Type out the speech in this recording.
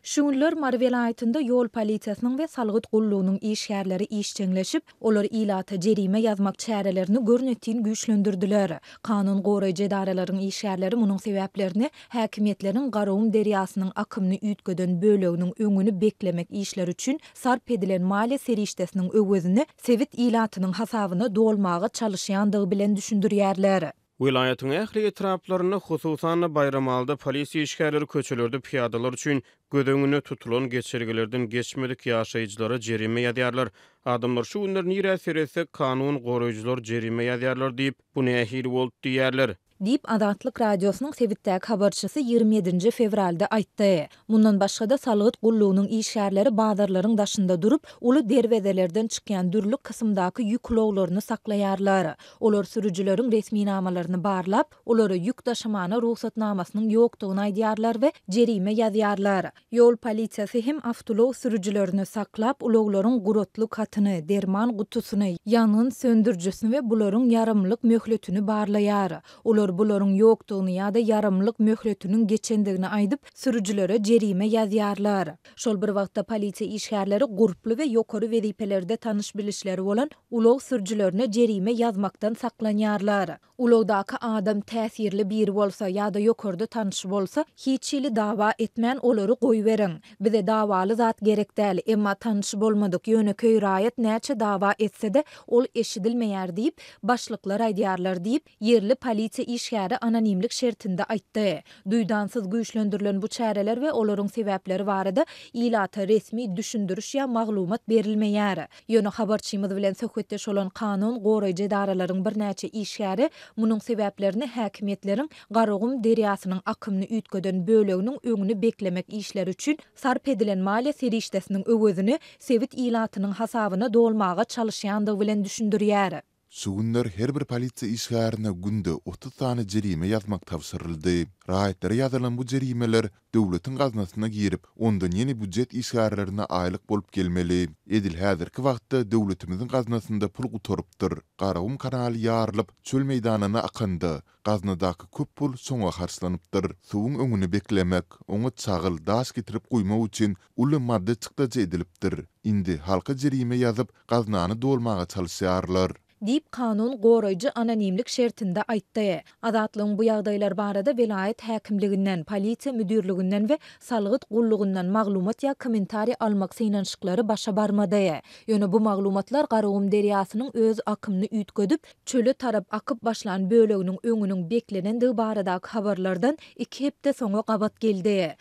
Şuňlar Mar welaýatynda ýol polisiýasynyň we salgyt gullugynyň işgärleri işçeňleşip, olar ilata jerime ýazmak çärelerini görnetdiň güýçlendirdiler. Kanun goraýjy edaralaryň işgärleri munyň sebäplerini häkimetleriň garawum derýasynyň akymyny üýtgeden böleginiň öňüni beklemek işleri üçin sarp edilen maliýe serişdesiniň öwezini sewit ilatynyň hasabyna dolmaga çalışýandygy bilen düşündirýärler. Vilayatyň ähli etraplaryna hususan bayramalda polisiýa işgärleri köçelerde piýadalar üçin gödöňüne tutulan geçergelerden geçmedik ýaşaýjylara jerime ýazýarlar. Adamlar şu günler nirä seretse kanun goraýjylar jerime ýazýarlar diýip bu nähili bolup diýerler. Dip Adatlyk radiosynyň Sewitdäki habarçysy 27 fevralda aýtdy. Mundan başga da salgyt gullugynyň işgärleri bazarlaryň daşynda durup, uly derwezelerden çykýan dürlük kysymdaky ýükloglaryny saklaýarlar. Olar sürüjüleriň resmi namalaryny barlap, olary ýük daşamana ruhsatnamasynyň ýokdugyny aýdýarlar we jerime ýazýarlar. Ýol polisiýasy hem awtolow sürüjülerini saklap, ulaglaryň gurotly katyny, derman gutusyny, ýangyn söndürjüsini we bularyň yarımlyk möhletini barlaýar. Bularyň ýokdugyny ýa-da yarımlyk möhletiniň geçendigini aýdyp sürüjülere jerime ýazýarlar. Şol bir wagtda polisiýa işgärleri gurply we ýokary wezipelerde tanyş bilişleri bolan ulag sürüjülerine jerime ýazmakdan saklanýarlar. Ulagdaky adam täsirli biri bolsa ýa-da ýokarda tanyş bolsa, hiç ýyly dawa etmän olary goýberiň. Bize dawaly zat gerek däl, emma tanyş bolmadyk ýöne köýraýat näçe dawa etse-de ol eşidilmeýär diýip başlyklar aýdýarlar diýip yerli polisiýa işgäri anonimlik şertinde aýtdy. Duýdansyz güýçlendirilen bu çäreler we olaryň sebäpleri barada ilata resmi düşündiriş ýa maglumat berilmeýär. Ýöne habarçymyz bilen söhbetdeş olan kanun goraýjy edaralaryň bir näçe işgäri munyň sebäplerini häkimetleriň garawum derýasynyň akymyny üýtgeden böleginiň öňüni beklemek işleri üçin sarp edilen maliýe serişdesiniň öwezini sewit ilatynyň hasabyna dolmaga çalışýandygy bilen düşündirýär. Şugunlar her bir polisiýa işgärine günde 30 tane jerime ýazmak tapşyryldy. Raýatlary ýazylan bu jerimeler döwletiň gaznasyna girip, ondan ýeni budjet işgärlerine aýlyk bolup gelmeli. Edil häzirki wagtda döwletimiziň gaznasynda pul gutorypdyr. Garawum kanaly ýarylyp, çöl meýdanyna akandy. Gaznadaky köp pul soňa harçlanypdyr. Suwuň öňüni beklemek, oňa çagyl, daş getirip goýmak üçin uly madda çykdaja edilipdir. Indi halka jerime ýazyp, gaznany dolmaga çalışýarlar. Dip kanun goraýjy anonimlik şertinde aýtdy. Azatlygyň bu ýagdaýlar barada welaýat häkimliginden, polisiýa müdürliginden we salgyt gullugundan maglumat ýa kommentari almak synanşyklary başa barmady. Ýöne bu maglumatlar garawum derýasynyň öz akymyny üýtgedip, çölü tarap akyp başlan böleginiň öňüniň beklenendigi baradaky habarlardan 2 hepde soňra gabat geldi.